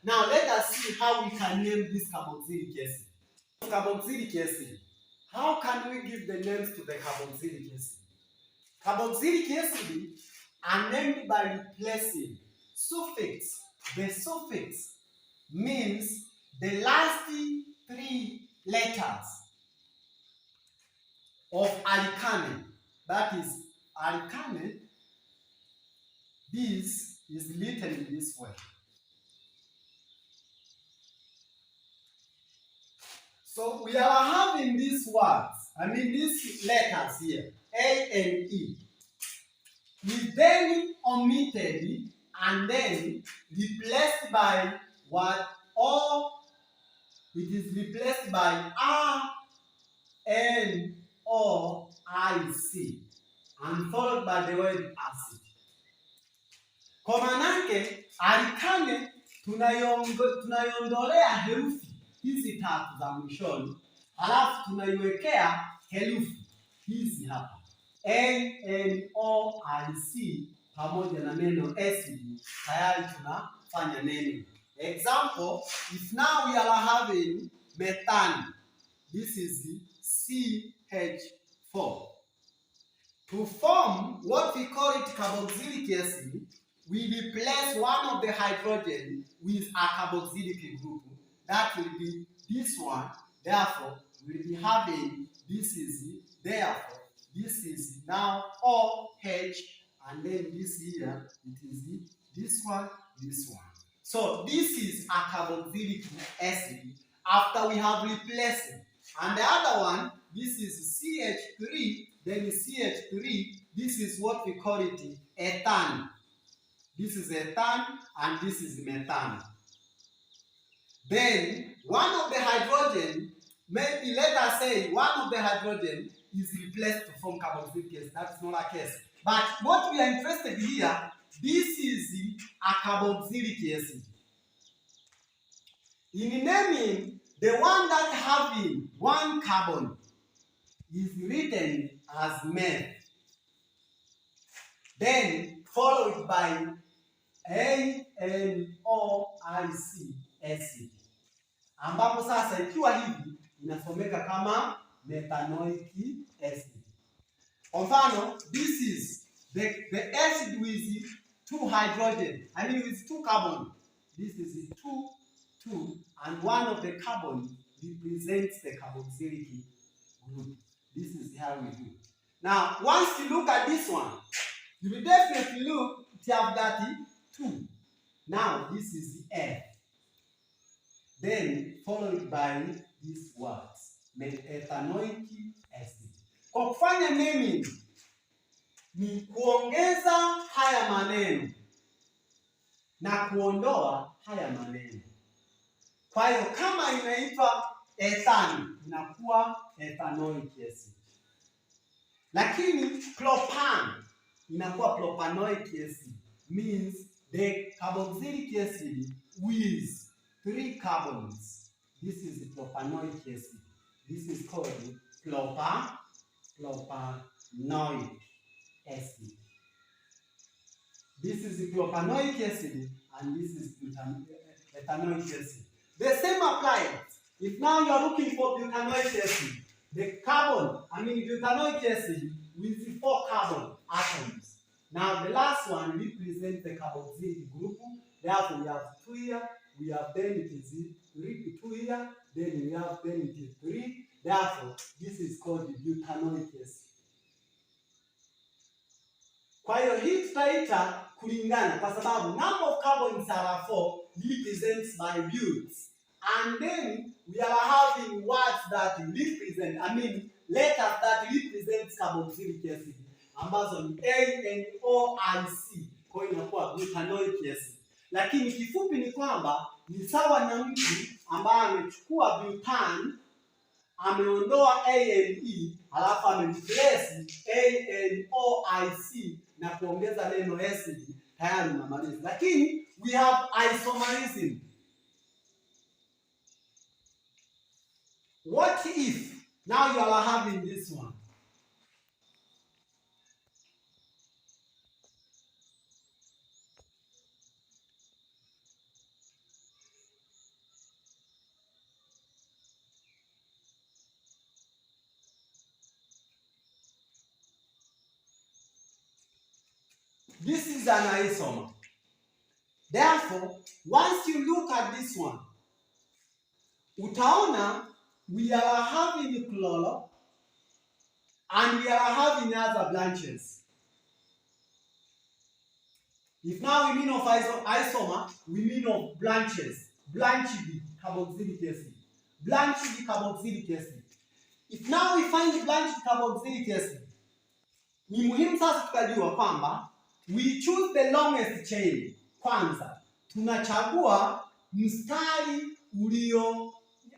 Now let us see how we can name this carboxylic acid. Carboxylic acid. How can we give the names to the carboxylic acid? Carboxylic acid are named by replacing suffix. The suffix means the last 3 letters of alkane. That is alkane. This is written in this way. So we are having these words, these letters here, A and E, is then omitted and then replaced by what? Or it is replaced by R-N-O-I-C and followed by the word acid. Kwa manake alkane tunaiondolea herufi hizi tatu za mwishoni, halafu tunaiwekea herufi hizi hapa N-O-I-C pamoja na neno acid, tayari tunafanya neno. Example, if now we are having methane, this is CH4. To form what we call it carboxylic acid, we replace one of the hydrogen with a carboxylic group. That will be this one. Therefore, we will be having this is therefore this is now OH, and then this here it is this one, this one. So this is a carboxylic acid after we have replaced it. And the other one, this is CH3, then CH3, this is what we call it ethane. This is ethane and this is methane. Then one of the hydrogen, maybe let us say one of the hydrogen is replaced to form carboxylic acid. That's not a case. But what we are interested in here, this is a carboxylic acid. In naming, the one that having one carbon is written as meth. Then followed by ANOIC acid. Ambapo sasa ikiwa hivi inasomeka kama methanoic acid. Kwa mfano, this is the acid with 2 hydrogen, with 2 carbon. This is 2, and one of the carbon represents the carboxylic group. This is how we do. Now, once you look at this one, you will definitely look, it have that 2. Now, this is the F. Then, followed by these words, methanoic acid. Kwa kufanya naming, ni kuongeza haya maneno na kuondoa haya maneno. Kwa hiyo kama inaitwa ethane, inakuwa ethanoic acid. Lakini propane inakuwa propanoic acid, means the carboxylic acid with 3 carbons. This is the propanoic acid. This is called propanoic acid. This is the propanoic acid and this is ethanoic acid. The same applies. If now you are looking for butanoic acid, the carbon, butanoic acid with 4 carbon atoms. Now the last one represents the carboxylic group. Therefore we have 2 here, we have then it is 2 here, then we have then it is 3. Therefore this is called the butanoic acid. Kwa hiyo hii tutaita kulingana kwa sababu number of carbons are 4 represents by buts. And then we are having words that represent, letters that represent carboxylic acid. Ambazo ni ANOIC, kwa hiyo inakuwa butanoic acid. Lakini kifupi ni kwamba ni sawa na mtu ambaye amechukua butane, ameondoa ANE, halafu amereplace ANOIC na kuongeza neno acid, tayari unamaliza. Lakini we have isomerism. What if now you are having this one? This is an isomer. Therefore, once you look at this one, utaona we are having chloro and we are having other branches. If now we mean of isomer, we mean of branches. Branched carboxylic acid. Branched carboxylic acid. If now we find branched carboxylic acid, ni muhimu sasa tukajua kwamba we choose the longest chain. Kwanza tunachagua mstari ulio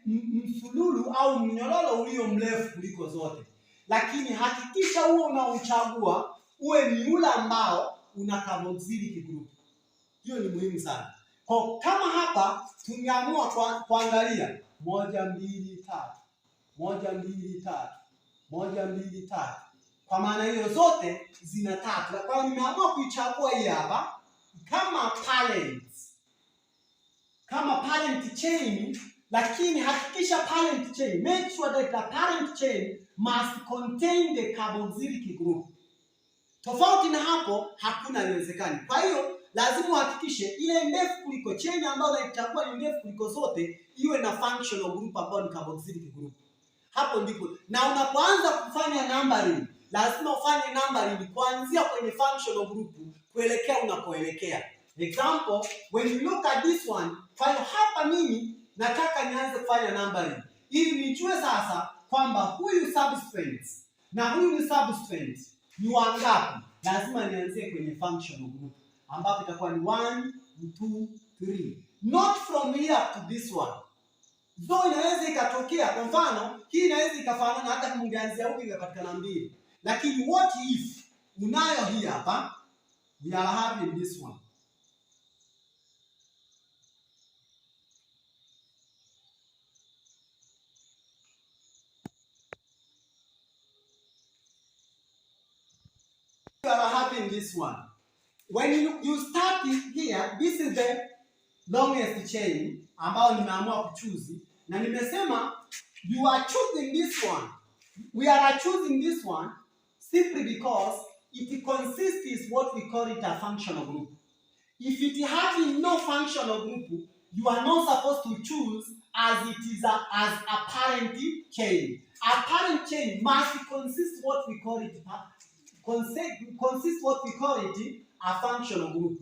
msululu au mnyororo ulio mrefu kuliko zote, lakini hakikisha huo unaochagua uwe ni ule ambao una carboxylic group. Hiyo ni muhimu sana. Kwa kama hapa tumeamua kuangalia 1 2 3 1 2 3 1 2 3, kwa maana hiyo zote zina 3. Kwa hiyo nimeamua kuichagua hii hapa kama parent chain, lakini hakikisha parent chain, make sure that the parent chain must contain the carboxylic group. Tofauti na hapo hakuna iwezekani. Kwa hiyo lazima uhakikishe ile ndefu kuliko chain ambayo unaichagua ni ndefu kuliko zote iwe na functional group ambayo ni carboxylic group. Hapo ndipo. Na unapoanza kufanya numbering, lazima ufanye numbering kuanzia kwenye functional group kuelekea unapoelekea. Example, when you look at this one, kwa hiyo hapa mimi nataka nianze kufanya numbering ili nijue sasa kwamba huyu substrate na huyu ni substrate ni wangapi. Lazima nianzie kwenye functional group ambapo itakuwa ni 1 2 3, not from here to this one. Though inaweza ikatokea, kwa mfano hii inaweza ikafanana hata kama ungeanzia huko ikapatikana 2, lakini what if unayo hii hapa, we are having this one. You are having this one. When you start here, this is the longest chain ambao nimeamua kuchoose, na nimesema you are choosing this one. We are choosing this one simply because it consists what we call it a functional group. If it has no functional group, you are not supposed to choose as it is as a parent chain. A parent chain must consist what we call it a functional group.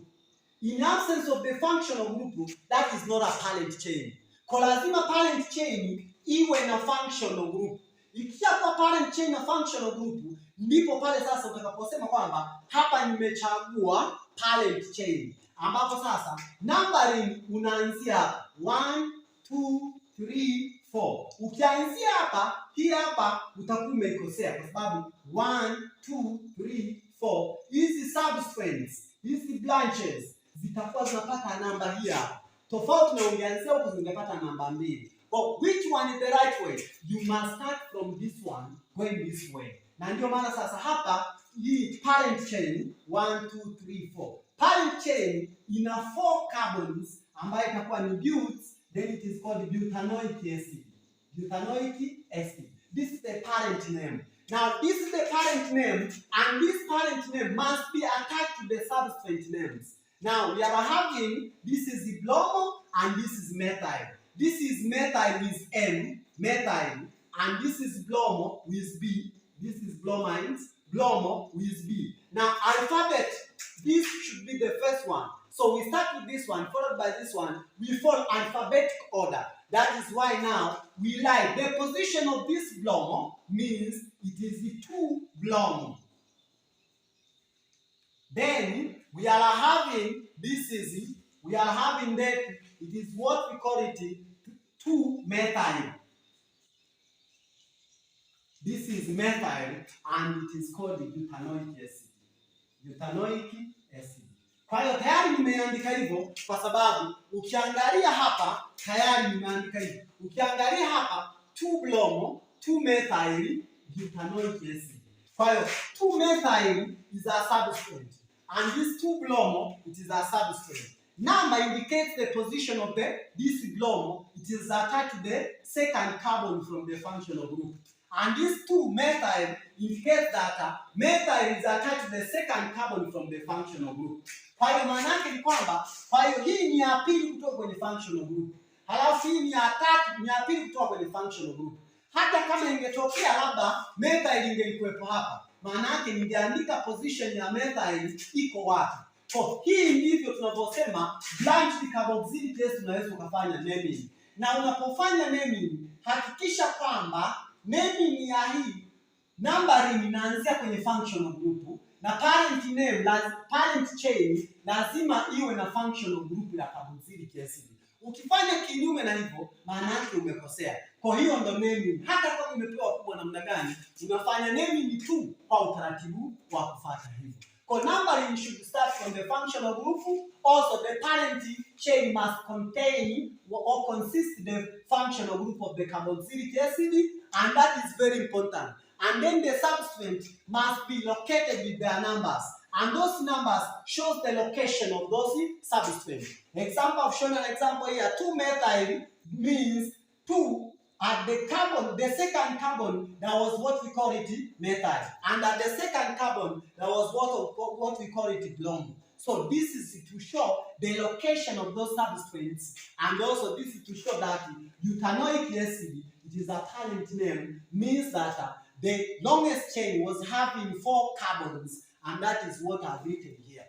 In absence of the functional group, that is not a parent chain. Kwa lazima parent chain iwe na functional group. Ikishakuwa parent chain na functional group, ndipo pale sasa utakaposema kwamba hapa nimechagua parent chain, ambapo sasa numbering unaanzia 1 2 3 4. Ukianzia hapa, hii hapa utakuwa umeikosea kwa sababu 1 2 3 4 hizi substrates, hizi branches zitakuwa zinapata namba hii hapa. Tofauti na ungeanzia huko zingepata namba 2. But which one is the right way? You must start from this one going this way. Na ndio maana sasa hapa hii parent chain 1 2 3 4. Parent chain ina 4 carbons ambayo itakuwa ni butyl, then it is called butanoic acid. Butanoic acid. This is the parent name. Now this is the parent name, and this parent name must be attached to the substrate names. Now we are having, this is bromo and this is methyl. This is methyl with M, methyl, and this is bromo with B. This is bromines, bromo with B. Now alphabet, this should be the first one. So we start with this one, followed by this one. We follow alphabetic order. That is why now we like the position of this bromo means it is the 2 bromo. Then we are having, this is, we are having that, it is what we call it 2 methyl. This is methyl and it is called butanoic acid. Butanoic acid. Kwa hiyo tayari nimeandika hivyo kwa sababu ukiangalia hapa tayari nimeandika hivyo. Ukiangalia hapa 2 bromo, 2 methyl, butanoic acid. Kwa hiyo 2 methyl is a substrate and this 2 bromo it is a substrate. Number indicates the position of this bromo. It is attached to the second carbon from the functional group. and these two methyl indicate that methyl is attached to the second carbon from the functional group. Kwa hiyo maana yake ni kwamba, kwa hiyo hii ni ya pili kutoka kwenye functional group, halafu hii ni ya tatu, ni ya pili kutoka kwenye functional group. Hata kama ingetokea labda methyl ingelikuwepo hapa, maana yake ningeandika position ya methyl iko wapi. So hii ndivyo tunavyosema branched carboxylic acid unaweza ukafanya naming. Na unapofanya naming, hakikisha kwamba naming ya hii numbering inaanzia kwenye functional group, na parent name, parent chain lazima iwe na functional group ya carboxylic acid. Ukifanya kinyume na hivyo, maana yake umekosea. Kwa hiyo ndo naming. Hata kama umepewa kubwa namna gani, unafanya naming tu kwa utaratibu wa kufuata hivyo. So numbering should start from the functional group. Also, the parent chain must contain or consist the functional group of the carboxylic acid, and that is very important. And then the substituent must be located with their numbers, and those numbers shows the location of those substituents. Example, I've shown an example here. 2-methyl means 2. At the carbon, the second carbon, that was what we call it methyl. And at the second carbon, that was what we call it blonde. So this is to show the location of those substituents. And also this is to show that butanoic acid, it is a parent name, means that the longest chain was having 4 carbons. And that is what I've written here.